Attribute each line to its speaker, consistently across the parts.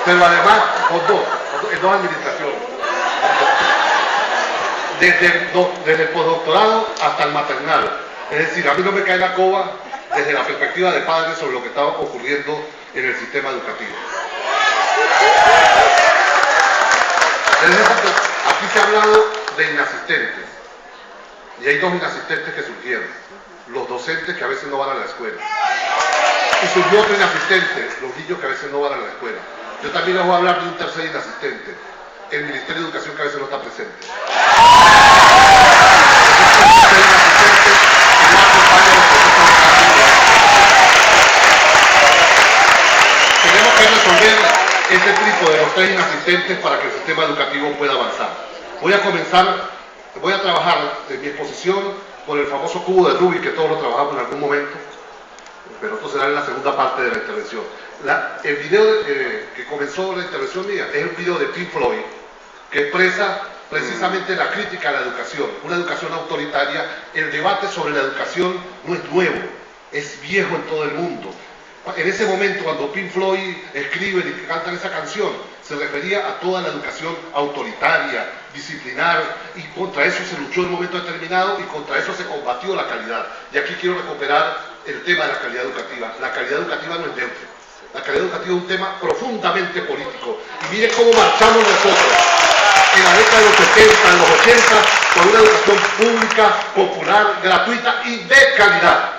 Speaker 1: pero además, en dos administraciones. Desde el postdoctorado hasta el maternal. Es decir, a mí no me cae la coba desde la perspectiva de padres sobre lo que estaba ocurriendo en el sistema educativo. Aquí se ha hablado de inasistentes, y hay dos inasistentes que surgieron: los docentes que a veces no van a la escuela, y surgió otro inasistente, los niños que a veces no van a la escuela. Yo también les voy a hablar de un tercer inasistente, el Ministerio de Educación, que a veces no está presente. Tenemos que resolver este tipo de los tres inasistentes para que el sistema educativo pueda avanzar. Voy a trabajar en mi exposición con el famoso cubo de Rubik, que todos lo trabajamos en algún momento, pero esto será en la segunda parte de la intervención. El video que comenzó la intervención mía es un video de Pink Floyd, que expresa precisamente la crítica a la educación, una educación autoritaria. El debate sobre la educación no es nuevo, es viejo en todo el mundo. En ese momento, cuando Pink Floyd escriben y cantan esa canción, se refería a toda la educación autoritaria, disciplinar, y contra eso se luchó en un momento determinado y contra eso se combatió la calidad. Y aquí quiero recuperar el tema de la calidad educativa. La calidad educativa no es neutra. La calidad educativa es un tema profundamente político. Y mire cómo marchamos nosotros en la década de los 70, en los 80, con una educación pública, popular, gratuita y de calidad.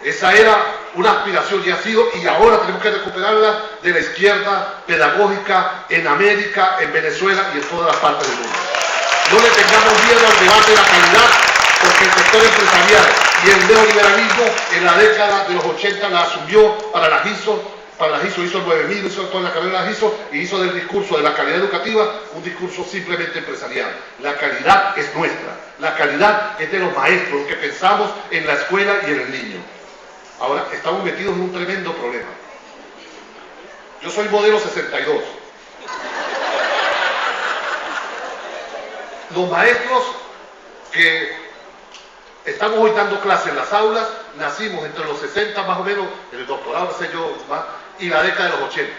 Speaker 1: Esa era una aspiración y ha sido, y ahora tenemos que recuperarla, de la izquierda pedagógica en América, en Venezuela y en todas las partes del mundo. No le tengamos miedo al debate de la calidad, porque el sector empresarial y el neoliberalismo en la década de los 80 la asumió para las ISO, hizo el 9000, hizo toda la carrera de las ISO, y hizo del discurso de la calidad educativa un discurso simplemente empresarial. La calidad es nuestra, la calidad es de los maestros, que pensamos en la escuela y en el niño. Ahora estamos metidos en un tremendo problema. Yo soy modelo 62. Los maestros que estamos hoy dando clases en las aulas, nacimos entre los 60 más o menos, en el doctorado, no sé yo, más, y la década de los 80.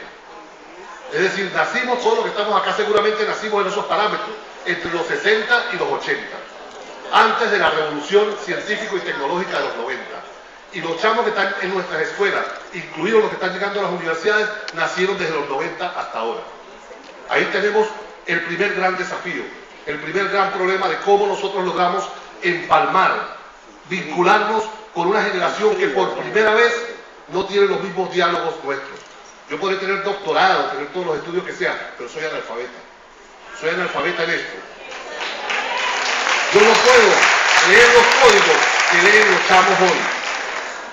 Speaker 1: Es decir, nacimos, todos los que estamos acá seguramente nacimos en esos parámetros, entre los 60 y los 80, antes de la revolución científica y tecnológica de los 90. Y los chamos que están en nuestras escuelas, incluidos los que están llegando a las universidades, nacieron desde los 90 hasta ahora. Ahí tenemos el primer gran desafío, el primer gran problema de cómo nosotros logramos empalmar, vincularnos con una generación que por primera vez no tiene los mismos diálogos nuestros. Yo podré tener doctorado, tener todos los estudios que sea, pero soy analfabeta. Soy analfabeta en esto. Yo no puedo leer los códigos que leen los chamos hoy.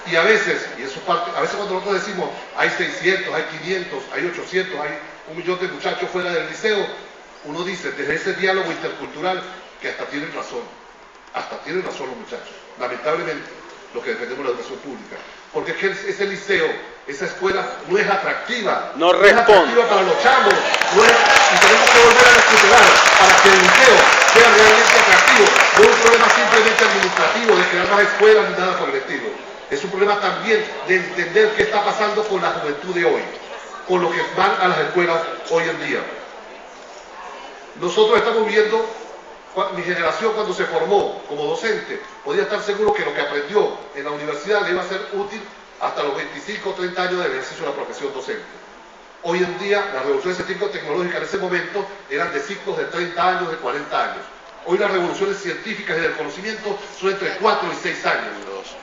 Speaker 1: Y a veces, y eso parte, a veces cuando nosotros decimos hay 600, hay 500, hay 800, hay 1.000.000 de muchachos fuera del liceo, uno dice desde ese diálogo intercultural que hasta tienen razón los muchachos, lamentablemente, los que defendemos la educación pública, porque es que ese liceo, esa escuela no es atractiva,
Speaker 2: no
Speaker 1: es atractiva para los chamos, y tenemos que volver a recuperar para que el liceo sea realmente atractivo. No es un problema simplemente administrativo de crear más escuelas ni nada por el estilo. Es un problema también de entender qué está pasando con la juventud de hoy, con los que van a las escuelas hoy en día. Nosotros estamos viendo, mi generación cuando se formó como docente, podía estar seguro que lo que aprendió en la universidad le iba a ser útil hasta los 25 o 30 años del ejercicio de la profesión docente. Hoy en día, las revoluciones científico-tecnológicas en ese momento eran de ciclos de 30 años, de 40 años. Hoy las revoluciones científicas y del conocimiento son entre 4 y 6 años.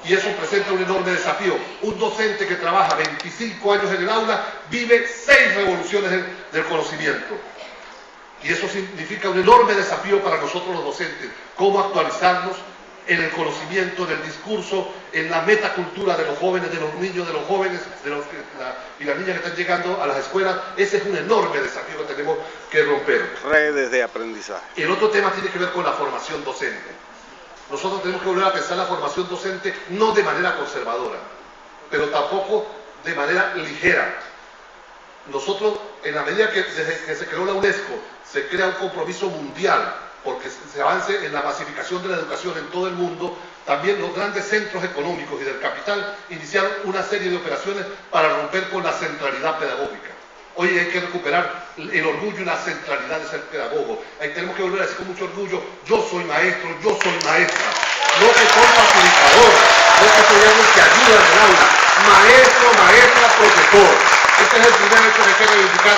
Speaker 1: Y eso presenta un enorme desafío. Un docente que trabaja 25 años en el aula vive 6 revoluciones del conocimiento. Y eso significa un enorme desafío para nosotros los docentes. Cómo actualizarnos en el conocimiento, en el discurso, en la metacultura de los jóvenes, de los niños, de los jóvenes y las niñas que están llegando a las escuelas. Ese es un enorme desafío que tenemos que romper.
Speaker 2: Redes de aprendizaje.
Speaker 1: El otro tema tiene que ver con la formación docente. Nosotros tenemos que volver a pensar la formación docente no de manera conservadora, pero tampoco de manera ligera. Nosotros, en la medida que desde que se creó la UNESCO, se crea un compromiso mundial porque se avance en la masificación de la educación en todo el mundo, también los grandes centros económicos y del capital iniciaron una serie de operaciones para romper con la centralidad pedagógica. Hoy hay que recuperar el orgullo y la centralidad de ser pedagogo. Ahí tenemos que volver a decir con mucho orgullo, yo soy maestro, yo soy maestra. No que soy facilitador, no que soy alguien que ayuda en el aula. Maestro, maestra, profesor. Este es el primer hecho que hay que reivindicar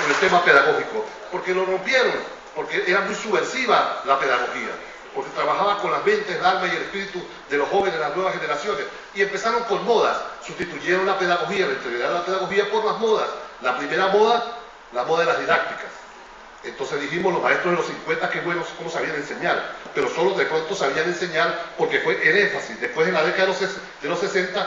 Speaker 1: en el tema pedagógico. Porque lo rompieron, porque era muy subversiva la pedagogía. Porque trabajaba con las mentes, el alma y el espíritu de los jóvenes, las nuevas generaciones. Y empezaron con modas, sustituyeron la pedagogía, la integridad de la pedagogía por las modas. La primera moda, la moda de las didácticas. Entonces dijimos, los maestros de los 50, qué buenos, cómo sabían enseñar, pero solo de pronto sabían enseñar porque fue el énfasis. Después, en la década de los 60,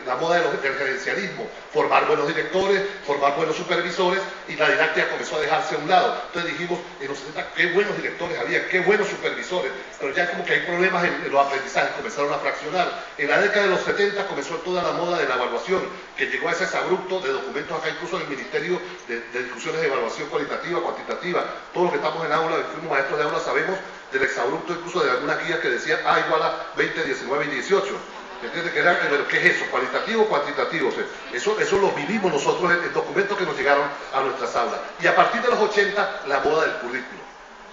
Speaker 1: la moda del gerencialismo, formar buenos directores, formar buenos supervisores, y la didáctica comenzó a dejarse a un lado. Entonces dijimos, en los 60, qué buenos directores había, qué buenos supervisores, pero ya como que hay problemas en los aprendizajes, comenzaron a fraccionar. En la década de los 70 comenzó toda la moda de la evaluación, que llegó a ese exabrupto de documentos acá, incluso en el Ministerio de Discusiones de Evaluación Cualitativa, cuantitativa. Todos los que estamos en aula, fuimos maestros de aula, sabemos del exabrupto incluso de algunas guías que decían A igual a 20, 19 y 18. ¿Entiendes? Pero ¿qué es eso? ¿Cualitativo o cuantitativo? O sea, eso lo vivimos nosotros en documentos que nos llegaron a nuestras aulas. Y a partir de los 80, la moda del currículo.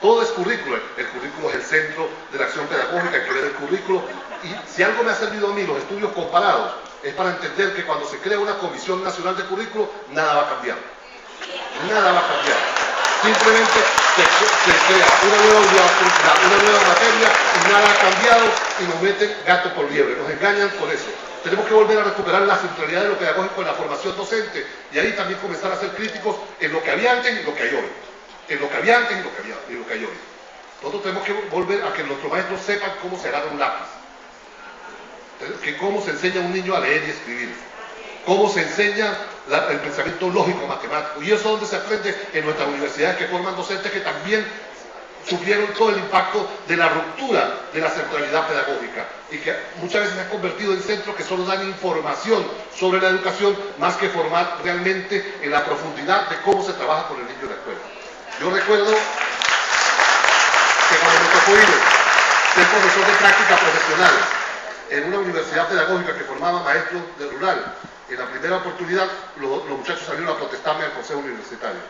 Speaker 1: Todo es currículo. El currículo es el centro de la acción pedagógica, hay que ver el currículo. Y si algo me ha servido a mí, los estudios comparados, es para entender que cuando se crea una Comisión Nacional de Currículo, nada va a cambiar. Nada va a cambiar. Simplemente se crea una nueva unidad curricular, una nueva materia, y nada ha cambiado, y nos meten gato por liebre, nos engañan con eso. Tenemos que volver a recuperar la centralidad de lo pedagógico en la formación docente, y ahí también comenzar a ser críticos en lo que había antes y lo que hay hoy. En lo que había antes y lo que hay hoy. Nosotros tenemos que volver a que nuestros maestros sepan cómo se agarra un lápiz, que cómo se enseña a un niño a leer y escribir, cómo se enseña el pensamiento lógico matemático, y eso es donde se aprende en nuestras universidades, que forman docentes que también sufrieron todo el impacto de la ruptura de la centralidad pedagógica, y que muchas veces se han convertido en centros que solo dan información sobre la educación, más que formar realmente en la profundidad de cómo se trabaja con el niño en la escuela. Yo recuerdo que cuando me tocó ir ser profesor de práctica profesional en una universidad pedagógica que formaba maestros de rural, en la primera oportunidad los muchachos salieron a protestarme al consejo universitario,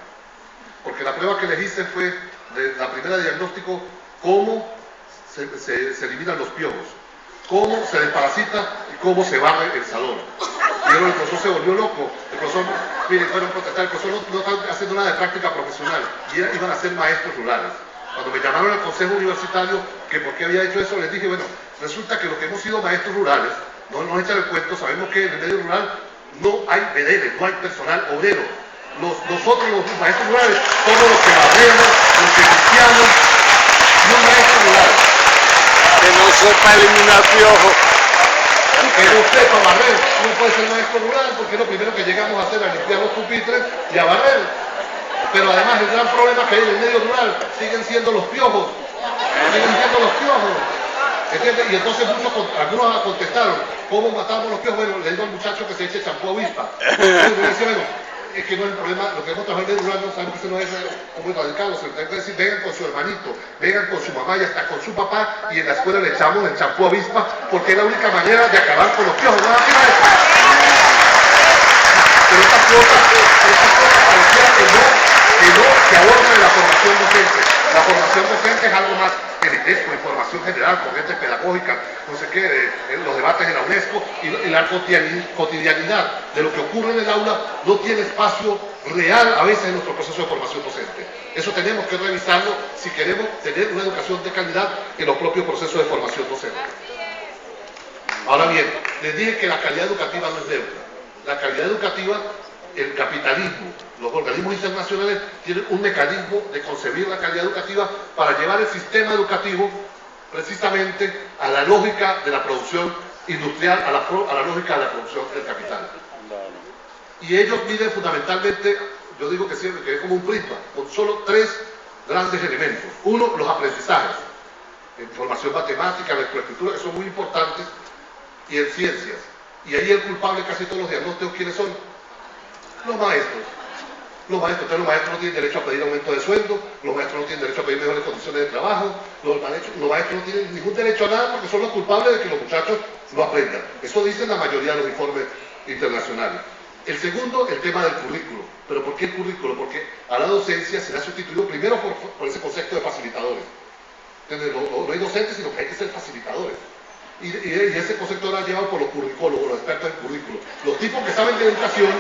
Speaker 1: porque la prueba que les hice fue de la primera diagnóstico, cómo se eliminan los piojos, cómo se desparasita y cómo se barre el salón. Y luego el profesor se volvió loco. El profesor, mire, fueron a protestar, el profesor no está haciendo nada de práctica profesional, y iban a ser maestros rurales. Cuando me llamaron al consejo universitario que por qué había hecho eso, les dije, bueno, resulta que los que hemos sido maestros rurales, no nos echan el cuento, sabemos que en el medio rural no hay vedeles, no hay personal obrero. Nosotros los maestros rurales somos los que barremos, los que limpiamos, y un maestro rural
Speaker 2: que no sepa eliminar piojos,
Speaker 1: que no sepa barrer, no puede ser maestro rural, porque es lo primero que llegamos a hacer, a limpiar los pupitres y a barrer. Pero además el gran problema que hay en el medio rural siguen siendo los piojos, ¿entiendes? Y entonces algunos contestaron, ¿cómo matamos los piojos? Bueno, le digo al muchacho que se eche champú a avispa. Entonces yo decía, bueno, es que no es el problema, lo que hemos trabajado en el rural no sabemos que eso no es muy radical, o sea, tengo que decir, vengan con su hermanito, vengan con su mamá y hasta con su papá, y en la escuela le echamos el champú a avispa, porque es la única manera de acabar con los piojos, ¿no? Pero estas cosas pareciera que abordan de la formación docente. La formación docente es algo más elitesco, información general, corrientes pedagógicas, no sé qué, los debates de la UNESCO, y la cotidianidad de lo que ocurre en el aula no tiene espacio real a veces en nuestro proceso de formación docente. Eso tenemos que revisarlo si queremos tener una educación de calidad en los propios procesos de formación docente. Ahora bien, les dije que la calidad educativa no es neutra. La calidad educativa, el capitalismo, los organismos internacionales tienen un mecanismo de concebir la calidad educativa para llevar el sistema educativo precisamente a la lógica de la producción industrial, a la lógica de la producción del capital. Y ellos miden fundamentalmente, yo digo que siempre, que es como un prisma, con solo tres grandes elementos. Uno, los aprendizajes, en formación matemática, lectoescritura, que son muy importantes, y en ciencias. Y ahí el culpable casi todos los diagnósticos, ¿quiénes son? Los maestros. Los maestros no tienen derecho a pedir aumento de sueldo, los maestros no tienen derecho a pedir mejores condiciones de trabajo, los maestros no tienen ningún derecho a nada porque son los culpables de que los muchachos no aprendan. Eso dicen la mayoría de los informes internacionales. El segundo, el tema del currículo. ¿Pero por qué el currículo? Porque a la docencia se le ha sustituido primero por ese concepto de facilitadores. No hay docentes, sino que hay que ser facilitadores. Y ese concepto ahora llevado por los curricólogos, los expertos en currículo. Los tipos que saben de educación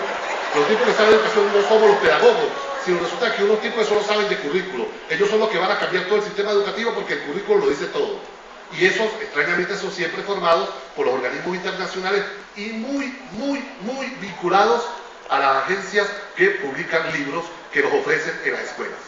Speaker 1: no somos los pedagogos, sino resulta que unos tipos que solo saben de currículo. Ellos son los que van a cambiar todo el sistema educativo porque el currículo lo dice todo. Y esos, extrañamente, son siempre formados por los organismos internacionales y muy vinculados a las agencias que publican libros que nos ofrecen en las escuelas.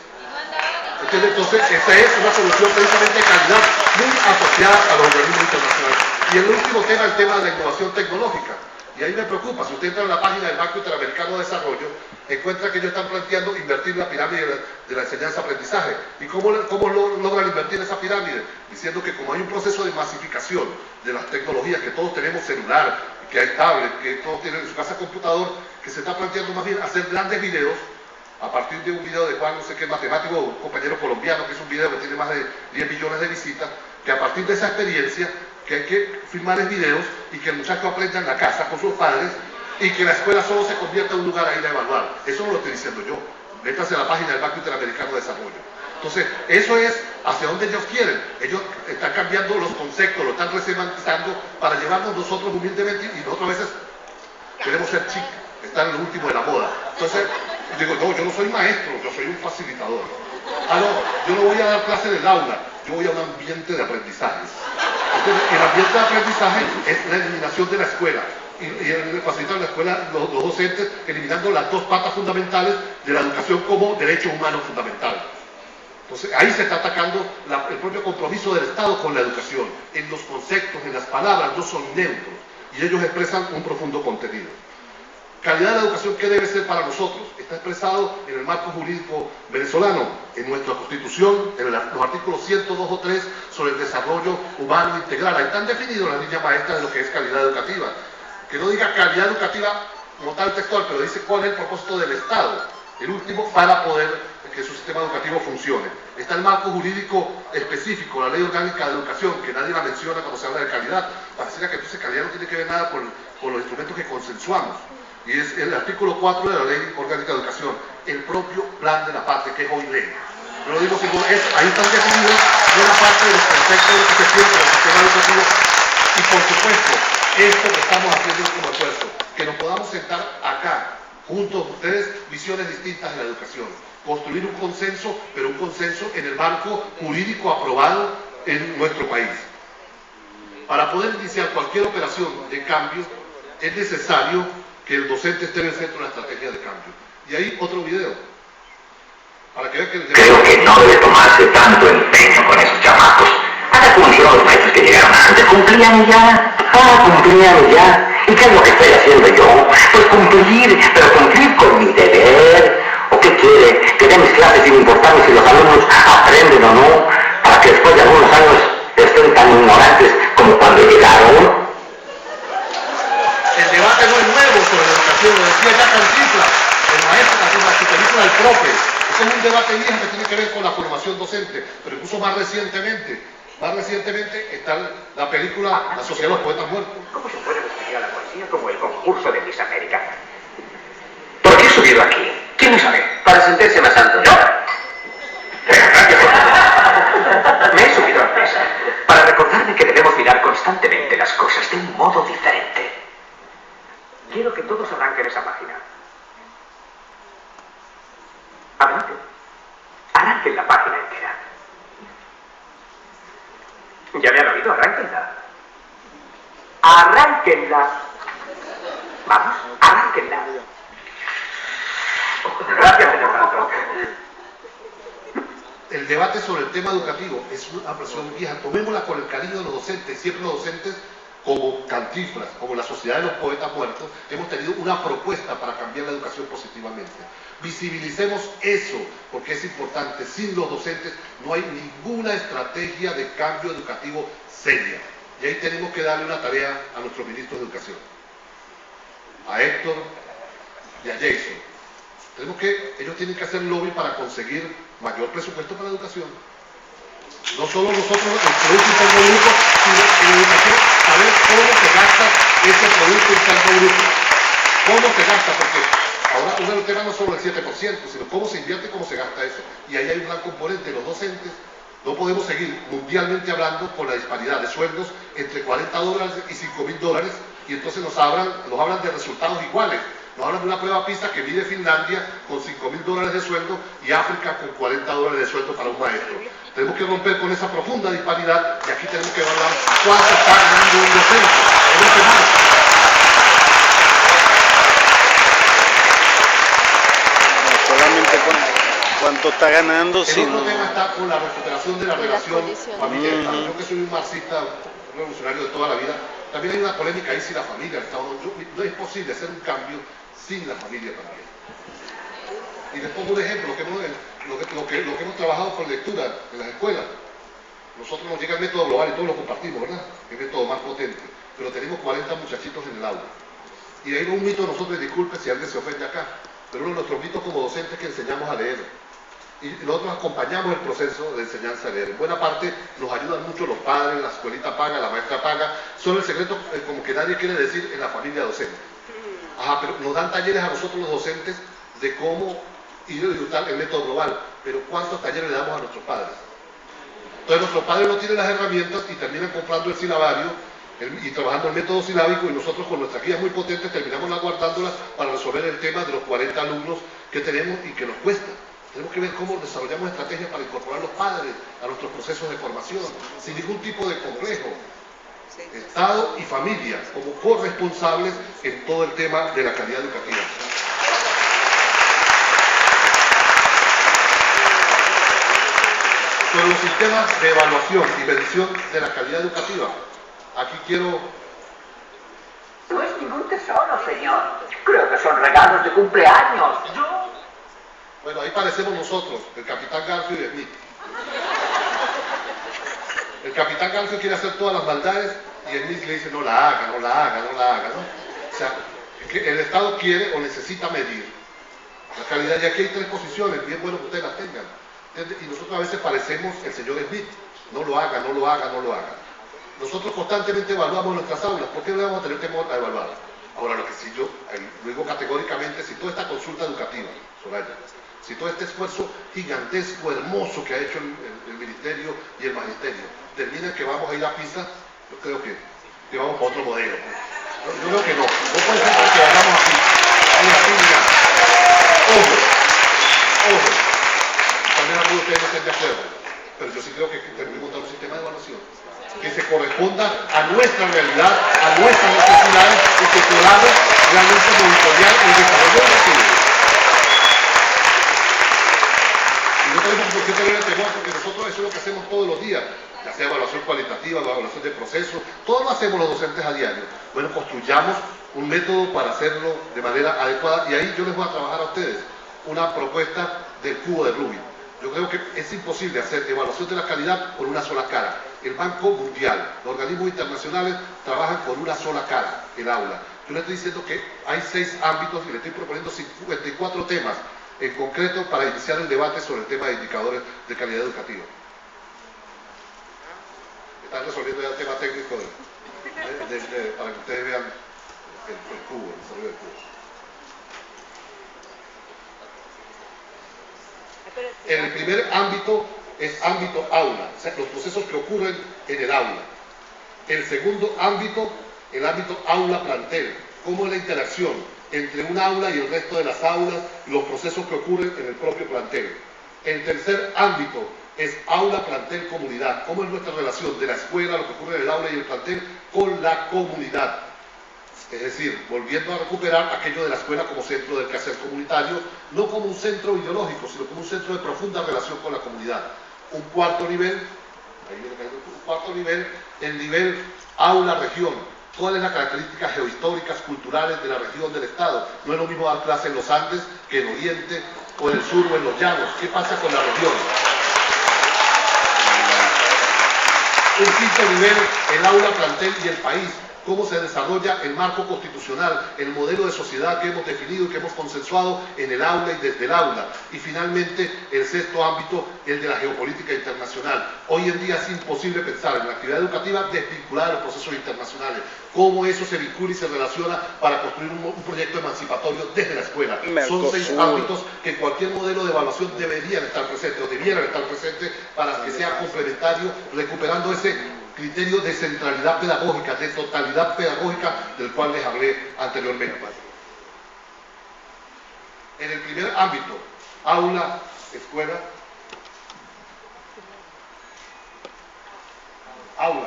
Speaker 1: Entonces, esa es una solución precisamente de calidad muy asociada a los organismos internacionales. Y el último tema, el tema de la innovación tecnológica. Y ahí me preocupa, si usted entra en la página del Banco Interamericano de Desarrollo, encuentra que ellos están planteando invertir la pirámide de la enseñanza-aprendizaje. ¿Y cómo logran invertir esa pirámide? Diciendo que como hay un proceso de masificación de las tecnologías, que todos tenemos celular, que hay tablet, que todos tienen en su casa computador, que se está planteando más bien hacer grandes videos a partir de un video de Juan, no sé qué matemático, un compañero colombiano, que es un video que tiene más de 10 millones de visitas, que a partir de esa experiencia, que hay que filmar en videos y que el muchacho aprenda en la casa con sus padres y que la escuela solo se convierta en un lugar a ir a evaluar. Eso no lo estoy diciendo yo. Métase a la página del Banco Interamericano de Desarrollo. Entonces, eso es hacia donde ellos quieren. Ellos están cambiando los conceptos, lo están resemantizando para llevarnos nosotros humildemente y nosotros a veces queremos ser chic, estar en lo último de la moda. Entonces, digo, no, yo no soy maestro, yo soy un facilitador. Ah, no, yo no voy a dar clase en el aula, yo voy a un ambiente de aprendizaje. Entonces, el ambiente de aprendizaje es la eliminación de la escuela. Y el facilitar la escuela, los docentes, eliminando las dos patas fundamentales de la educación como derecho humano fundamental. Entonces, ahí se está atacando el propio compromiso del Estado con la educación. En los conceptos, en las palabras, no son neutros. Y ellos expresan un profundo contenido. Calidad de la educación, ¿qué debe ser para nosotros? Está expresado en el marco jurídico venezolano, en nuestra Constitución, en los artículos 102 o 3 sobre el desarrollo humano integral. Ahí están definidos las líneas maestras de lo que es calidad educativa. Que no diga calidad educativa como tal textual, pero dice cuál es el propósito del Estado, el último, para poder que su sistema educativo funcione. Está el marco jurídico específico, la Ley Orgánica de Educación, que nadie la menciona cuando se habla de calidad. Pareciera que entonces calidad no tiene que ver nada con los instrumentos que consensuamos. Y es el artículo 4 de la Ley Orgánica de Educación, el propio plan de la patria, que es hoy ley. Yo lo digo que ahí están definidos buena parte de los conceptos de lo que se quiere para el sistema educativo. Y por supuesto, esto que estamos haciendo como esfuerzo, que nos podamos sentar acá, juntos ustedes, visiones distintas de la educación, construir un consenso, pero un consenso en el marco jurídico aprobado en nuestro país. Para poder iniciar cualquier operación de cambio, es necesario que el docente esté en el centro de la estrategia de cambio. Y ahí otro video, para que vean que el debate...
Speaker 3: Creo que no debe tomarse tanto empeño con esos chamacos. Haga como hicieron los maestros que llegaron antes. Cumplían ya. Cumplían ya. ¿Y qué es lo que estoy haciendo yo? Pues cumplir, pero cumplir con mi deber. ¿O qué quiere? Que dé mis clases sin importarme si los alumnos aprenden o no, para que después de algunos años estén tan ignorantes como cuando llegaron.
Speaker 1: El debate no es nuevo sobre la educación, lo decía ya Cantinflas, el maestro Cantinflas, su película El Profe. Este es un debate viejo que tiene que ver con la formación docente, pero incluso más recientemente está la película La Sociedad de los Poetas Muertos.
Speaker 3: ¿Cómo se puede describir a la poesía como el concurso de Miss América? ¿Por qué he subido aquí? ¿Quién lo sabe? Para sentirse más alto. ¡Yo! Me he subido a la mesa para recordarme que debemos mirar constantemente las cosas de un modo diferente. Quiero que todos arranquen esa página. Adelante. Arranquen la página entera. ¿Ya me han oído? Arránquenla. Arránquenla. Vamos, arránquenla. Gracias, señor Franco.
Speaker 1: El debate sobre el tema educativo es una presión vieja. Tomémosla con el cariño de los docentes. Siempre los docentes, como Cantinflas, como la Sociedad de los Poetas Muertos, hemos tenido una propuesta para cambiar la educación positivamente. Visibilicemos eso, porque es importante. Sin los docentes no hay ninguna estrategia de cambio educativo seria. Y ahí tenemos que darle una tarea a nuestro ministro de Educación, a Héctor y a Jason. Ellos tienen que hacer lobby para conseguir mayor presupuesto para la educación. No solo nosotros, el Producto Interno Bruto, sino en la educación, saber cómo se gasta ese Producto Interno Bruto. ¿Cómo se gasta? Porque ahora uno de los temas no es solo el 7%, sino cómo se invierte y cómo se gasta eso. Y ahí hay un gran componente. Los docentes no podemos seguir mundialmente hablando con la disparidad de sueldos entre $40 y $5.000, y entonces nos hablan de resultados iguales. Nos hablan de una prueba PISA que mide Finlandia con $5.000 de sueldo y África con $40 de sueldo para un maestro. Tenemos que romper con esa profunda disparidad y aquí tenemos que evaluar cuánto está ganando un docente. Es lo que marca.
Speaker 2: Solamente cuánto está ganando,
Speaker 1: El
Speaker 2: sino...
Speaker 1: otro tema está con la recuperación de la relación familiar. Yo que soy un marxista, un revolucionario de toda la vida, también hay una polémica ahí si la familia, el Estado, no es posible hacer un cambio sin la familia también. Y les pongo un ejemplo, lo que hemos trabajado con lectura en las escuelas. Nosotros nos llega el método global y todos lo compartimos, ¿verdad? El método más potente. Pero tenemos 40 muchachitos en el aula. Y ahí va un mito de nosotros, y disculpe si alguien se ofende acá, pero uno de nuestros mitos como docentes es que enseñamos a leer. Y nosotros acompañamos el proceso de enseñanza a leer. En buena parte nos ayudan mucho los padres, la escuelita paga, la maestra paga. Son el secreto como que nadie quiere decir en la familia docente. Ajá, pero nos dan talleres a nosotros los docentes de cómo ir a disfrutar el método global. Pero ¿cuántos talleres le damos a nuestros padres? Entonces nuestros padres no tienen las herramientas y terminan comprando el silabario y trabajando el método silábico, y nosotros con nuestras guías muy potentes terminamos guardándolas para resolver el tema de los 40 alumnos que tenemos y que nos cuesta. Tenemos que ver cómo desarrollamos estrategias para incorporar a los padres a nuestros procesos de formación, sin ningún tipo de complejo. Estado y familia como corresponsables en todo el tema de la calidad educativa. Sobre los sistemas de evaluación y medición de la calidad educativa, aquí quiero...
Speaker 3: No es ningún tesoro, señor. Creo que son regalos de cumpleaños.
Speaker 1: Bueno, ahí parecemos nosotros, el capitán Garfio y Smith. El capitán Garfio quiere hacer todas las maldades y Smith le dice no la haga, ¿no? O sea, que el Estado quiere o necesita medir la calidad, y aquí hay 3 posiciones, bien bueno que ustedes las tengan. Y nosotros a veces parecemos el señor Smith, no lo haga. Nosotros constantemente evaluamos nuestras aulas, ¿por qué no vamos a tener temor a evaluar? Ahora, lo que sí yo lo digo categóricamente, si toda esta consulta educativa, Soraya, si todo este esfuerzo gigantesco, hermoso que ha hecho el Ministerio y el Magisterio, termina en que vamos a ir a PISA, yo creo que vamos para otro modelo. Yo creo que no puede ser que vayamos a PISA. Mira, ojo, también algunos de ustedes no estén de acuerdo, pero yo sí creo que tenemos que montar un sistema de evaluación que se corresponda a nuestra realidad, a nuestras necesidades, y que podamos realmente monitorear el desarrollo educativo. Y no tenemos por qué tener el temor, porque nosotros eso es lo que hacemos todos los días, ya sea evaluación cualitativa, evaluación de procesos, todo lo hacemos los docentes a diario. Bueno, construyamos un método para hacerlo de manera adecuada, y ahí yo les voy a trabajar a ustedes una propuesta del cubo de Rubik. Yo creo que es imposible hacer evaluación de la calidad con una sola cara. El Banco Mundial, los organismos internacionales trabajan con una sola cara, el aula. Yo le estoy diciendo que hay 6 ámbitos y le estoy proponiendo 54 temas en concreto para iniciar el debate sobre el tema de indicadores de calidad educativa. Están resolviendo ya el tema técnico para que ustedes vean el cubo, el desarrollo del cubo. El primer ámbito es ámbito aula, o sea, los procesos que ocurren en el aula. El segundo ámbito, el ámbito aula-plantel, cómo es la interacción entre un aula y el resto de las aulas, los procesos que ocurren en el propio plantel. El tercer ámbito es aula-plantel-comunidad, cómo es nuestra relación de la escuela, lo que ocurre en el aula y el plantel, con la comunidad. Es decir, volviendo a recuperar aquello de la escuela como centro del quehacer comunitario, no como un centro ideológico, sino como un centro de profunda relación con la comunidad. Un cuarto nivel, el nivel aula-región. ¿Cuál es la característica geohistóricas, culturales de la región del Estado? No es lo mismo dar clase en los Andes que en Oriente, o en el sur, o en los llanos. ¿Qué pasa con la región? Un quinto nivel, el aula, plantel y el país. cómo se desarrolla el marco constitucional, el modelo de sociedad que hemos definido y que hemos consensuado en el aula y desde el aula. Y finalmente, el sexto ámbito, el de la geopolítica internacional. Hoy en día es imposible pensar en la actividad educativa desvinculada de los procesos internacionales, cómo eso se vincula y se relaciona para construir un proyecto emancipatorio desde la escuela. Son 6 ámbitos que en cualquier modelo de evaluación deberían estar presentes o debieran estar presentes para que sea complementario, recuperando ese criterio de centralidad pedagógica, de totalidad pedagógica del cual les hablé anteriormente. En el primer ámbito, aula, escuela,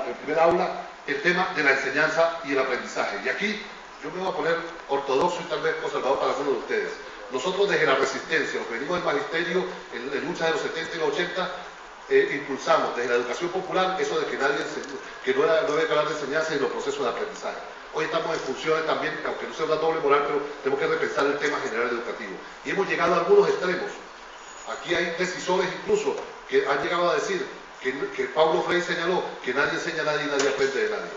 Speaker 1: el primer aula, el tema de la enseñanza y el aprendizaje. Y aquí yo me voy a poner ortodoxo y tal vez conservador para algunos de ustedes. Nosotros desde la resistencia, los que venimos del magisterio en lucha de los 70 y los 80, impulsamos desde la educación popular eso de que no había que hablar de enseñanza y los procesos de aprendizaje. Hoy estamos en funciones también, aunque no sea una doble moral, pero tenemos que repensar el tema general educativo. Y hemos llegado a algunos extremos. Aquí hay decisores incluso que han llegado a decir que Paulo Freire señaló que nadie enseña a nadie y nadie aprende de nadie.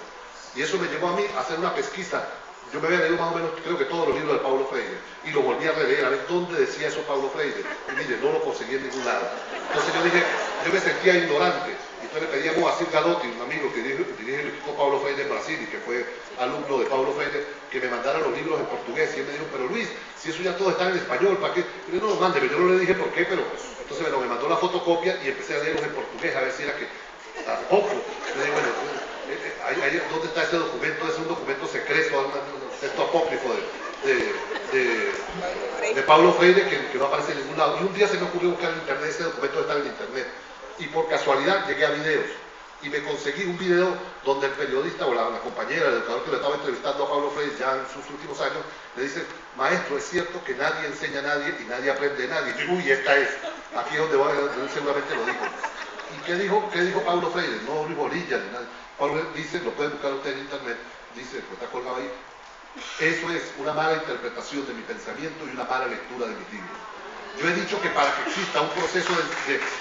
Speaker 1: Y eso me llevó a mí a hacer una pesquisa. Yo me había leído más o menos, creo que todos los libros de Paulo Freire, y lo volví a releer, a ver dónde decía eso Paulo Freire. Y mire, no lo conseguí en ningún lado. Entonces yo dije, yo me sentía ignorante. Y entonces le pedí a Moacir Galotti, un amigo que dirige el Instituto Paulo Freire en Brasil y que fue alumno de Paulo Freire, que me mandara los libros en portugués. Y él me dijo, pero Luis, si eso ya todo está en español, ¿para qué? Y yo, no los mande, yo no le dije por qué, pero entonces me mandó la fotocopia y empecé a leerlos en portugués, a ver si era que tampoco. Le dije, bueno, ¿dónde está ese documento? Es un documento secreto, un texto apócrifo de Paulo Freire que no aparece en ningún lado. Y un día se me ocurrió buscar en internet, ese documento está en internet. Y por casualidad llegué a videos. Y me conseguí un video donde el periodista o la compañera, el educador que le estaba entrevistando a Paulo Freire ya en sus últimos años, le dice, maestro, es cierto que nadie enseña a nadie y nadie aprende de nadie. Y uy, esta es. Aquí es donde él seguramente lo dijo. ¿Y qué dijo Paulo Freire? No Luis Bolilla ni nada. Paulo dice, lo pueden buscar ustedes en internet, dice, pues está colgado ahí, eso es una mala interpretación de mi pensamiento y una mala lectura de mis libros. Yo he dicho que para que exista un proceso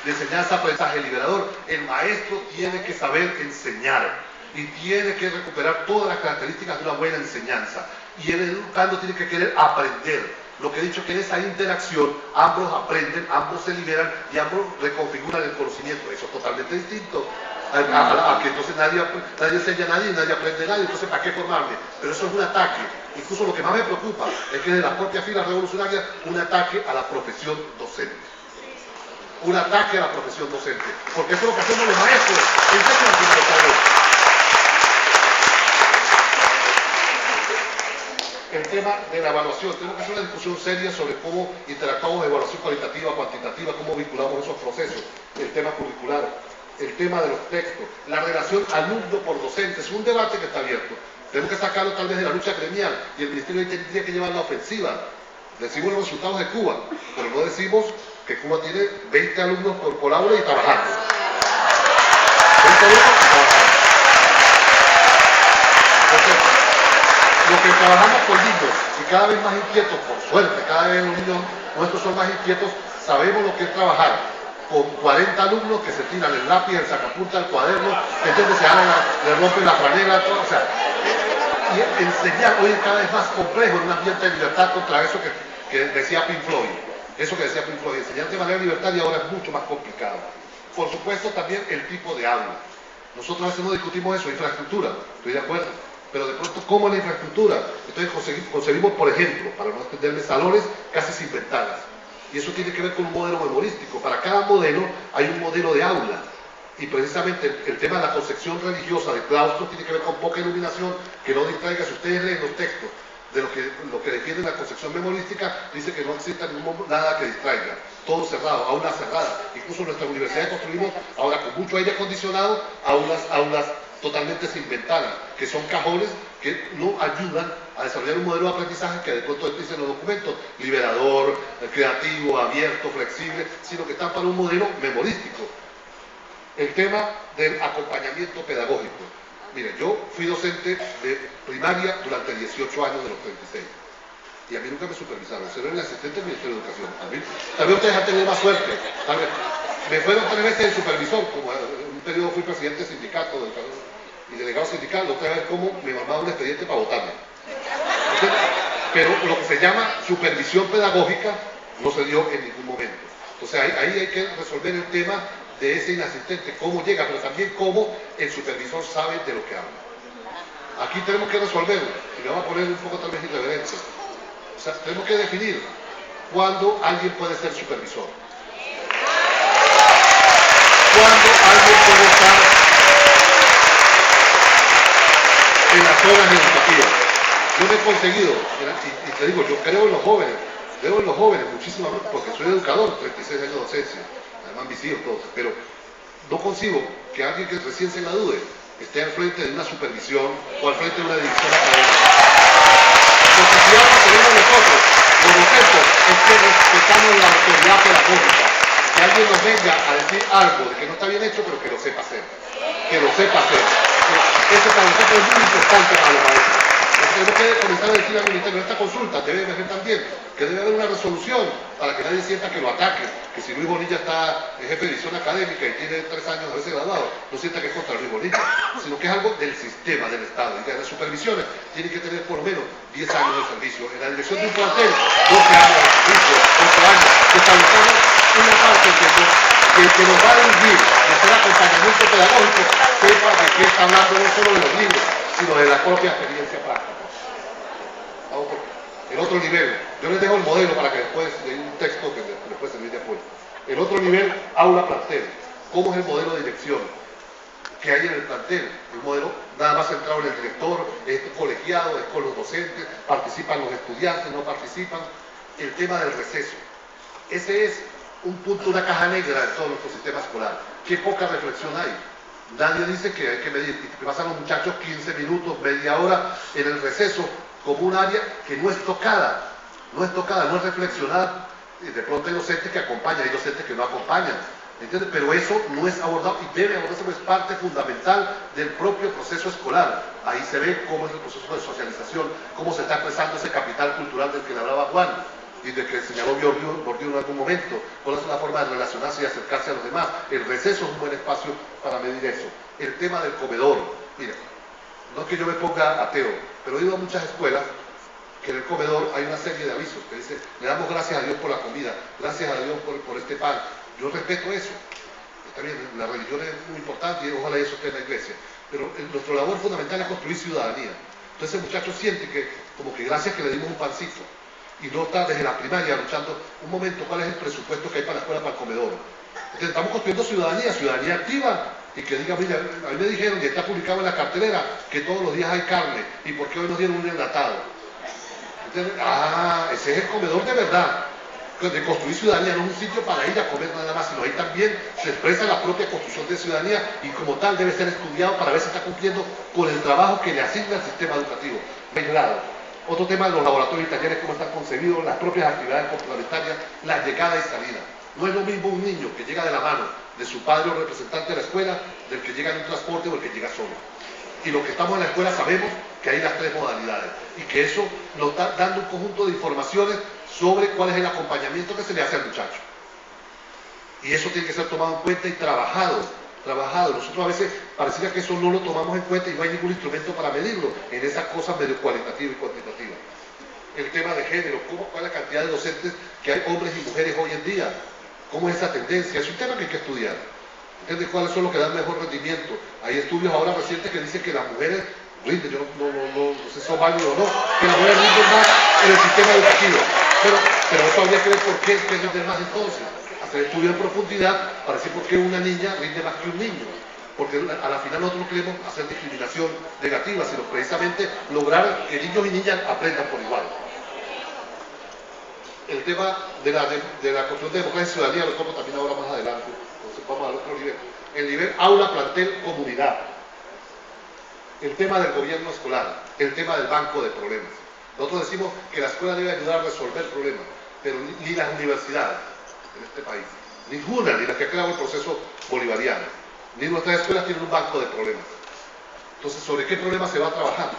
Speaker 1: de enseñanza-aprendizaje liberador, el maestro tiene que saber enseñar y tiene que recuperar todas las características de una buena enseñanza. Y el educando tiene que querer aprender. Lo que he dicho que en esa interacción ambos aprenden, ambos se liberan y ambos reconfiguran el conocimiento. Eso es totalmente distinto a que entonces nadie enseña a nadie y nadie aprende a nadie. Entonces, ¿para qué formarme? Pero eso es un ataque. Incluso lo que más me preocupa es que de las propias filas revolucionarias, un ataque a la profesión docente. Un ataque a la profesión docente. Porque eso es lo que hacemos los maestros. Enseñan a los el tema de la evaluación. Tenemos que hacer una discusión seria sobre cómo interactuamos en evaluación cualitativa, cuantitativa, cómo vinculamos esos procesos, el tema curricular, el tema de los textos, la relación alumno por docente. Es un debate que está abierto. Tenemos que sacarlo tal vez de la lucha gremial y el Ministerio tendría que llevar la ofensiva. Decimos los resultados de Cuba, pero no decimos que Cuba tiene 20 alumnos por aula y trabajando. 20 alumnos y trabajando. Entonces, lo que trabajamos con niños y cada vez más inquietos, por suerte, cada vez los niños nuestros son más inquietos, sabemos lo que es trabajar con 40 alumnos que se tiran el lápiz, el sacapunta, el cuaderno, que entonces se le rompen la franela, todo, o sea, y enseñar hoy es cada vez más complejo en un ambiente de libertad contra eso que decía Pink Floyd. Eso que decía Pink Floyd, enseñar de manera libertaria ahora es mucho más complicado. Por supuesto también el tipo de aula. Nosotros a veces no discutimos eso, infraestructura, estoy de acuerdo. Pero de pronto, ¿cómo la infraestructura? Entonces concebimos, por ejemplo, para no extenderme, salones casi sin ventanas. Y eso tiene que ver con un modelo memorístico. Para cada modelo hay un modelo de aula. Y precisamente el tema de la concepción religiosa de claustro tiene que ver con poca iluminación, que no distraiga. Si ustedes leen los textos de lo que defiende la concepción memorística, dice que no exista nada que distraiga. Todo cerrado, aulas cerradas. Incluso en nuestra universidad construimos, ahora con mucho aire acondicionado, aulas totalmente sin ventanas, que son cajones que no ayudan a desarrollar un modelo de aprendizaje que de pronto dicen los documentos, liberador, creativo, abierto, flexible, sino que están para un modelo memorístico. El tema del acompañamiento pedagógico. Mire, yo fui docente de primaria durante 18 años de los 36. Y a mí nunca me supervisaron. Yo era el asistente del Ministerio de Educación. Tal vez ustedes han tenido más suerte. Tal vez. Me fueron 3 veces el supervisor, como en un periodo fui presidente del sindicato de educadores. y delegado sindical, la otra vez cómo me mandaba un expediente para votarme. Entonces, pero lo que se llama supervisión pedagógica no se dio en ningún momento. Entonces ahí hay que resolver el tema de ese inasistente, cómo llega, pero también cómo el supervisor sabe de lo que habla. Aquí tenemos que resolverlo, y me voy a poner un poco tal vez irreverente. O sea, tenemos que definir cuándo alguien puede ser supervisor. Cuándo alguien puede estar en las zonas educativas. Yo me he conseguido, y te digo, yo creo en los jóvenes muchísimo, porque soy educador, 36 años de docencia, además mis hijos todos, pero no consigo que alguien que recién se gradúe esté al frente de una supervisión o al frente de una dirección académica. Porque si algo tenemos nosotros, los docentes, es que respetamos la autoridad pedagógica. Que alguien nos venga a decir algo de que no está bien hecho, pero que lo sepa hacer. Que lo sepa hacer. Eso para nosotros es muy importante para los maestros. Tenemos que comenzar a decir al ministerio, en esta consulta debe emerger también que debe haber una resolución para que nadie sienta que lo ataque, que si Luis Bonilla está en jefe de división académica y tiene 3 años de haberse graduado, no sienta que es contra Luis Bonilla, sino que es algo del sistema, del Estado. Y las supervisiones tienen que tener por lo menos 10 años de servicio. En la dirección de un plantel, 12 años de servicio, 8 años. Establecemos una parte que nos va a dirigir a hacer acompañamiento pedagógico, sepa de qué está hablando no solo de los libros, sino de la propia experiencia práctica. El otro nivel, yo les dejo el modelo para que después de un texto que les puede servir de apoyo. El otro nivel, aula plantel. ¿Cómo es el modelo de dirección que hay en el plantel? Un modelo nada más centrado en el director, es colegiado, es con los docentes, participan los estudiantes, no participan. El tema del receso. Ese es un punto, una caja negra de todo nuestro sistema escolar. Qué poca reflexión hay. Nadie dice que hay que medir, que pasan los muchachos 15 minutos, media hora en el receso, como un área que no es tocada, no es reflexionada. De pronto hay docentes que acompañan, hay docentes que no acompañan, ¿entiendes? Pero eso no es abordado y debe abordarse, pues es parte fundamental del propio proceso escolar. Ahí se ve cómo es el proceso de socialización, cómo se está expresando ese capital cultural del que le hablaba Juan y del que señaló Bourdieu en algún momento, cuál es la forma de relacionarse y acercarse a los demás. El receso es un buen espacio para medir eso. El tema del comedor, mira, no es que yo me ponga ateo, pero he ido a muchas escuelas que en el comedor hay una serie de avisos que dice, le damos gracias a Dios por la comida, gracias a Dios por este pan. Yo respeto eso. Está bien, la religión es muy importante y ojalá eso esté en la iglesia, pero nuestra labor fundamental es construir ciudadanía. Entonces el muchacho siente que, como que gracias que le dimos un pancito, y no está desde la primaria luchando, un momento, ¿cuál es el presupuesto que hay para la escuela, para el comedor? Entonces estamos construyendo ciudadanía activa, y que diga, mira, a mí me dijeron, y está publicado en la cartelera, que todos los días hay carne, ¿y por qué hoy nos dieron un enlatado? Entonces, ese es el comedor de verdad, de construir ciudadanía, no es un sitio para ir a comer nada más, sino ahí también se expresa la propia construcción de ciudadanía, y como tal debe ser estudiado para ver si está cumpliendo con el trabajo que le asigna el sistema educativo. Otro tema de los laboratorios y talleres, cómo están concebidos, las propias actividades complementarias, la llegada y salida. No es lo mismo un niño que llega de la mano de su padre o representante de la escuela, del que llega en un transporte o el que llega solo. Y los que estamos en la escuela sabemos que hay las 3 modalidades y que eso nos está dando un conjunto de informaciones sobre cuál es el acompañamiento que se le hace al muchacho. Y eso tiene que ser tomado en cuenta y trabajado. Nosotros a veces pareciera que eso no lo tomamos en cuenta y no hay ningún instrumento para medirlo en esas cosas medio cualitativas y cuantitativas. El tema de género, cuál es la cantidad de docentes que hay, hombres y mujeres hoy en día, cómo es esa tendencia, es un tema que hay que estudiar. ¿Entiendes cuáles son los que dan mejor rendimiento? Hay estudios ahora recientes que dicen que las mujeres rinden, yo no sé si son válidos o no, que las mujeres rinden más en el sistema educativo. Pero eso habría que ver por qué rinden más entonces. Hacer estudios en profundidad para decir por qué una niña rinde más que un niño. Porque a la final nosotros no queremos hacer discriminación negativa, sino precisamente lograr que niños y niñas aprendan por igual. El tema de la construcción de democracia y ciudadanía lo tomo también ahora más adelante. Entonces vamos al otro nivel. El nivel aula, plantel, comunidad. El tema del gobierno escolar, el tema del banco de problemas. Nosotros decimos que la escuela debe ayudar a resolver problemas, pero ni las universidades en este país, ninguna, ni la que ha creado el proceso bolivariano, ni nuestras escuelas tienen un banco de problemas. Entonces, ¿sobre qué problema se va a trabajar?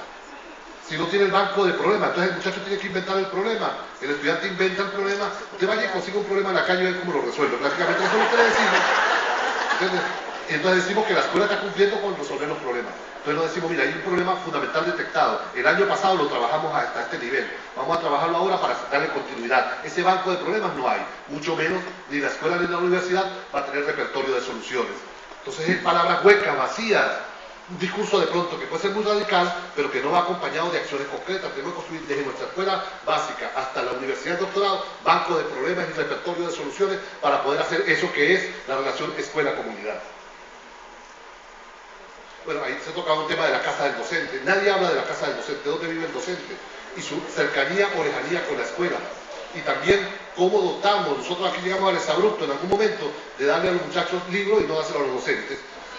Speaker 1: Si no tiene el banco de problemas, entonces el muchacho tiene que inventar el problema, el estudiante inventa el problema, usted vaya y consiga un problema en la calle y ve cómo lo resuelve. Prácticamente eso es lo que le decimos. ¿Entiendes? Entonces decimos que la escuela está cumpliendo con resolver los problemas. Entonces nos decimos, mira, hay un problema fundamental detectado. El año pasado lo trabajamos hasta este nivel. Vamos a trabajarlo ahora para darle continuidad. Ese banco de problemas no hay. Mucho menos ni la escuela ni la universidad va a tener repertorio de soluciones. Entonces es palabras huecas, vacías. Un discurso de pronto que puede ser muy radical, pero que no va acompañado de acciones concretas. Tenemos que construir desde nuestra escuela básica hasta la universidad de doctorado, banco de problemas y repertorio de soluciones para poder hacer eso que es la relación escuela-comunidad. Bueno, ahí se tocaba un tema de la casa del docente. Nadie habla de la casa del docente, dónde vive el docente y su cercanía o lejanía con la escuela. Y también cómo dotamos, nosotros aquí llegamos al exabrupto en algún momento de darle a los muchachos libros y no dárselo a los docentes.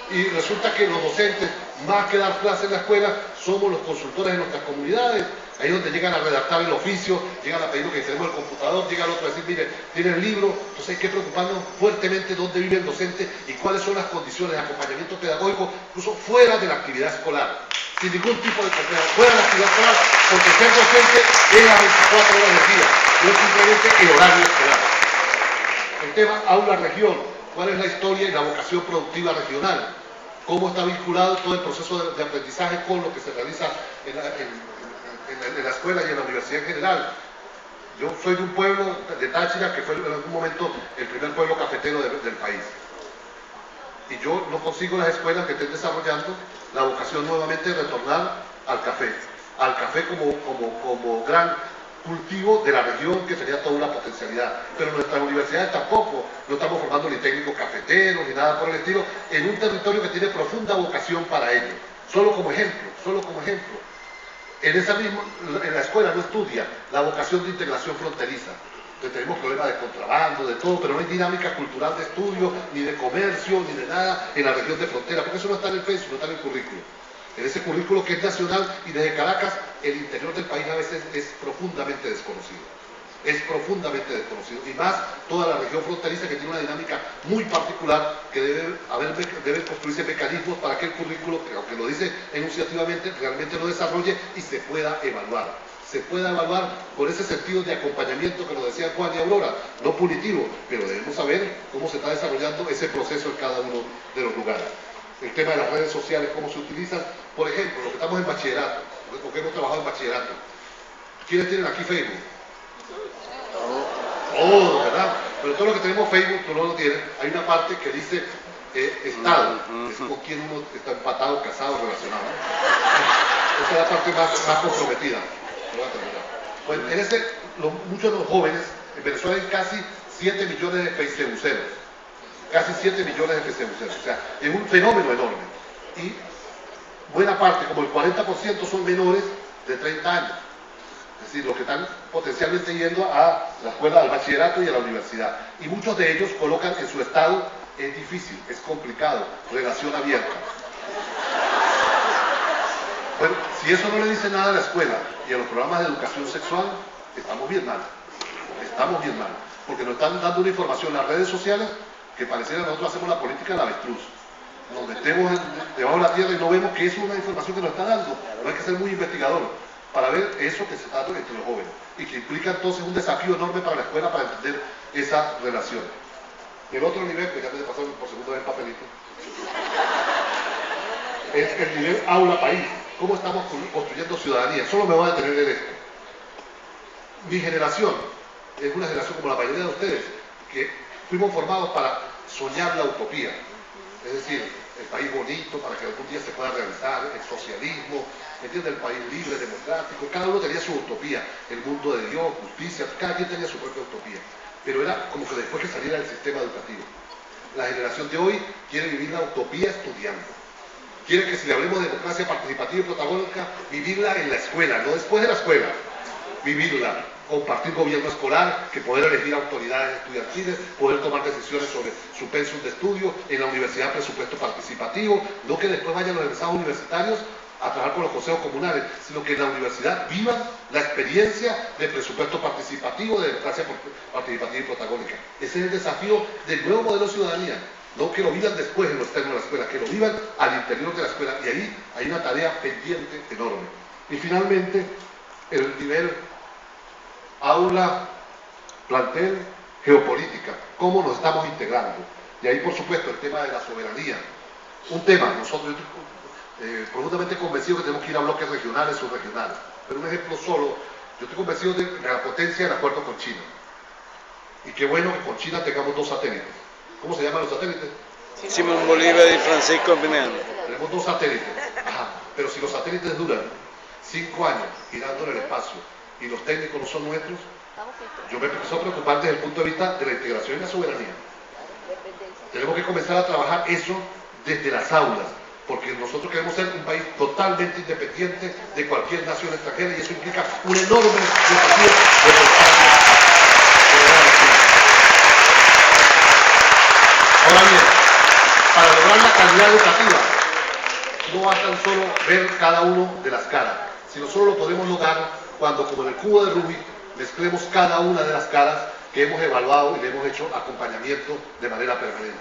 Speaker 1: Y resulta que los docentes, más que dar clases en la escuela, somos los consultores de nuestras comunidades. Ahí es donde llegan a redactar el oficio, llegan a pedir que tenemos el computador, llega el otro a decir, mire, tiene el libro. Entonces hay que preocuparnos fuertemente dónde vive el docente y cuáles son las condiciones de acompañamiento pedagógico, incluso fuera de la actividad escolar, sin ningún tipo de complejo, fuera de la actividad escolar, porque ser docente es las 24 horas del día, no es simplemente el horario escolar. El tema aula-región, cuál es la historia y la vocación productiva regional, cómo está vinculado todo el proceso de aprendizaje con lo que se realiza en la escuela y en la universidad en general. Yo soy de un pueblo de Táchira que fue en algún momento el primer pueblo cafetero del país. Y yo no consigo las escuelas que estén desarrollando la vocación nuevamente de retornar al café como gran cultivo de la región que tenía toda una potencialidad. Pero nuestras universidades tampoco, no estamos formando ni técnicos cafeteros ni nada por el estilo, en un territorio que tiene profunda vocación para ello. Solo como ejemplo. En la escuela no estudia la vocación de integración fronteriza. Entonces tenemos problemas de contrabando, de todo, pero no hay dinámica cultural de estudio, ni de comercio, ni de nada en la región de frontera, porque eso no está en el Facebook, no está en el currículo. En ese currículo que es nacional y desde Caracas, el interior del país a veces es profundamente desconocido. Es profundamente desconocido. Y más toda la región fronteriza que tiene una dinámica muy particular que deben construirse mecanismos para que el currículo, que aunque lo dice enunciativamente, realmente lo desarrolle y se pueda evaluar. Se pueda evaluar con ese sentido de acompañamiento que nos decían Juan y Aurora, no punitivo, pero debemos saber cómo se está desarrollando ese proceso en cada uno de los lugares. El tema de las redes sociales, cómo se utilizan, por ejemplo, lo que estamos en bachillerato, porque hemos trabajado en bachillerato. ¿Quiénes tienen aquí Facebook? Todos, ¿verdad? Pero todo lo que tenemos Facebook, tú no lo tienes, hay una parte que dice Estado, es con quien uno está empatado, casado, relacionado. Esa es la parte más comprometida. Bueno, muchos de los jóvenes, en Venezuela hay casi 7 millones de facebookeros. Casi 7 millones de facebookeros. O sea, es un fenómeno enorme. Y buena parte, como el 40%, son menores de 30 años. Es decir, los que están potencialmente yendo a la escuela, al bachillerato y a la universidad. Y muchos de ellos colocan en su estado, es difícil, es complicado, relación abierta. Bueno, si eso no le dice nada a la escuela y a los programas de educación sexual, estamos bien mal. Estamos bien mal. Porque nos están dando una información en las redes sociales que pareciera que nosotros hacemos la política del avestruz. Nos metemos debajo de la tierra y no vemos que eso es una información que nos está dando. No hay que ser muy investigador para ver eso que se está dando entre los jóvenes y que implica entonces un desafío enorme para la escuela para entender esa relación. El otro nivel, que ya te he pasado por segunda vez el papelito, es el nivel aula-país. ¿Cómo estamos construyendo ciudadanía? Solo me voy a detener en esto. Mi generación es una generación como la mayoría de ustedes, que fuimos formados para soñar la utopía. Es decir, el país bonito para que algún día se pueda realizar, el socialismo, ¿entiendes? El país libre, democrático. Cada uno tenía su utopía, el mundo de Dios, justicia, cada quien tenía su propia utopía. Pero era como que después que saliera del sistema educativo. La generación de hoy quiere vivir la utopía estudiando. Quiere que si le hablemos de democracia participativa y protagónica, vivirla en la escuela, no después de la escuela, vivirla, compartir gobierno escolar, que poder elegir autoridades estudiantiles, poder tomar decisiones sobre su pensum de estudio, en la universidad presupuesto participativo, no que después vayan los egresados universitarios a trabajar con los consejos comunales, sino que en la universidad vivan la experiencia de presupuesto participativo, de democracia participativa y protagónica. Ese es el desafío del nuevo modelo de ciudadanía. No que lo vivan después en lo externo de la escuela, que lo vivan al interior de la escuela. Y ahí hay una tarea pendiente enorme. Y finalmente, el nivel aula, plantel, geopolítica. ¿Cómo nos estamos integrando? Y ahí, por supuesto, el tema de la soberanía. un tema, nosotros profundamente convencido que tenemos que ir a bloques regionales, subregionales, pero un ejemplo solo, yo estoy convencido de la potencia del acuerdo con China, y qué bueno que con China tengamos 2 satélites. ¿Cómo se llaman los satélites?
Speaker 2: Simón Bolívar y Francisco Pineda.
Speaker 1: Tenemos 2 satélites, ajá, pero si los satélites duran 5 años girando en el espacio y los técnicos no son nuestros, yo me empiezo a preocupar desde el punto de vista de la integración y la soberanía. Tenemos que comenzar a trabajar eso desde las aulas, porque nosotros queremos ser un país totalmente independiente de cualquier nación extranjera y eso implica un enorme desafío de pensar. Ahora bien, para lograr la calidad educativa, no bastan solo ver cada uno de las caras, sino solo lo podemos lograr cuando, como en el cubo de Rubik, mezclemos cada una de las caras que hemos evaluado y le hemos hecho acompañamiento de manera permanente.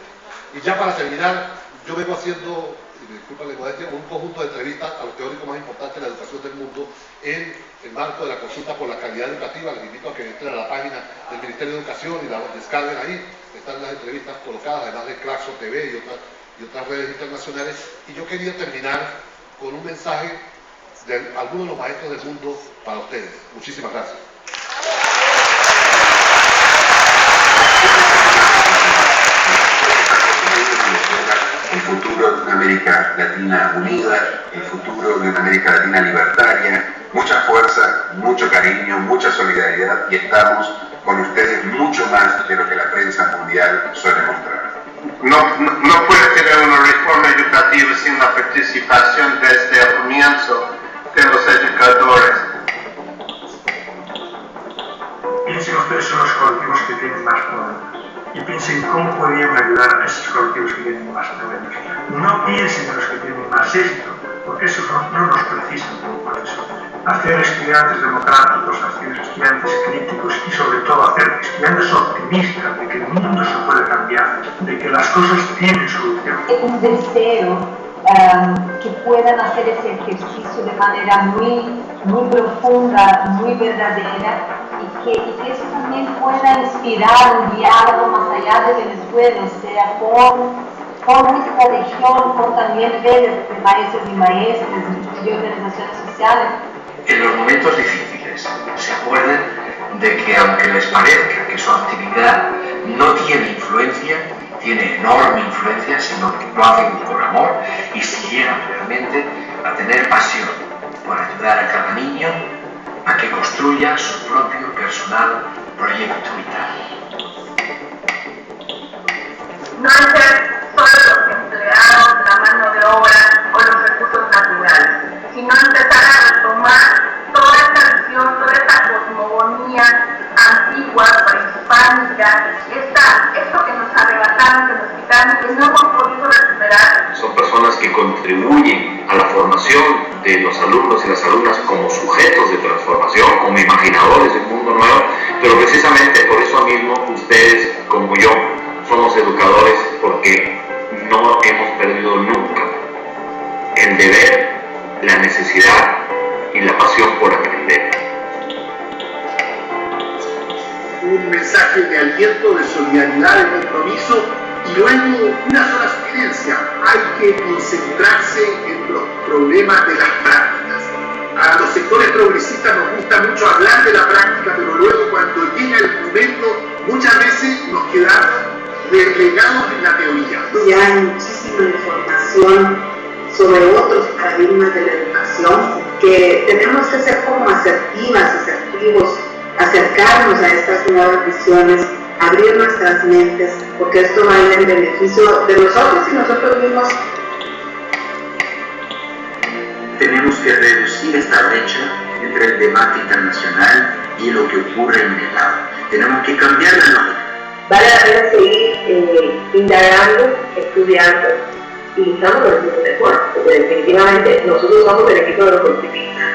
Speaker 1: Y ya para terminar, yo vengo haciendo, y me disculpan la modestia, un conjunto de entrevistas a los teóricos más importantes de la educación del mundo en el marco de la consulta por la calidad educativa. Les invito a que entren a la página del Ministerio de Educación y la descarguen ahí. Están las entrevistas colocadas, además de Claxo TV y otras redes internacionales. Y yo quería terminar con un mensaje de algunos de los maestros del mundo para ustedes. Muchísimas gracias.
Speaker 4: El futuro de una América Latina unida, el futuro de una América Latina libertaria, mucha fuerza, mucho cariño, mucha solidaridad y estamos con ustedes mucho más de lo que la prensa mundial suele mostrar.
Speaker 5: No puede tener una reforma educativa sin la participación desde el comienzo de los educadores.
Speaker 6: Piensen ustedes en los colectivos que tienen más poder y piensen cómo podrían ayudar a esos colectivos que tienen más problemas. No piensen en los que tienen más éxito, porque esos no los precisan como profesor. Hacer estudiantes democráticos, hacer estudiantes críticos y sobre todo hacer estudiantes optimistas de que el mundo se puede cambiar, de que las cosas tienen solución.
Speaker 7: Un deseo que puedan hacer ese ejercicio de manera muy profunda, muy verdadera y que eso también pueda inspirar un diálogo más allá de Venezuela, o sea, con nuestra región, con también redes de maestros y maestras y organizaciones sociales.
Speaker 3: En los momentos difíciles se acuerden de que aunque les parezca que su actividad no tiene influencia, tiene enorme influencia si lo hacen con amor y si llegan realmente a tener pasión por ayudar a cada niño a que construya su propio personal proyecto vital.
Speaker 8: No es ser solo los empleados, la mano de obra o los recursos naturales, sino empezar a retomar toda esta visión, toda esta cosmogonía antigua, prehispánica, esto que nos arrebataron, que nos quitaron, que no hemos podido recuperar.
Speaker 3: Son personas que contribuyen a la formación de los alumnos y las alumnas como sujetos de transformación, como imaginadores de un mundo nuevo, pero precisamente por eso mismo ustedes, como yo, somos educadores porque no hemos perdido nunca el deber, la necesidad y la pasión por aprender.
Speaker 9: Un mensaje de aliento, de solidaridad, de compromiso y luego una sola sugerencia: hay que concentrarse en los problemas de las prácticas. A los sectores progresistas nos gusta mucho hablar de la práctica, pero luego cuando llega el momento muchas veces nos quedamos relegados en la teoría.
Speaker 10: Ya hay muchísima información sobre otros paradigmas de la educación que tenemos que ser como asertivos, acercarnos a estas nuevas visiones, abrir nuestras mentes, porque esto va a ir en beneficio de nosotros y nosotros mismos.
Speaker 4: Tenemos que reducir esta brecha entre el debate internacional y lo que ocurre en el lado. Tenemos que cambiar la lógica.
Speaker 10: Vale la pena seguir indagando, estudiando, y estamos en el mismo acuerdo, porque definitivamente nosotros somos el equipo de los optimistas.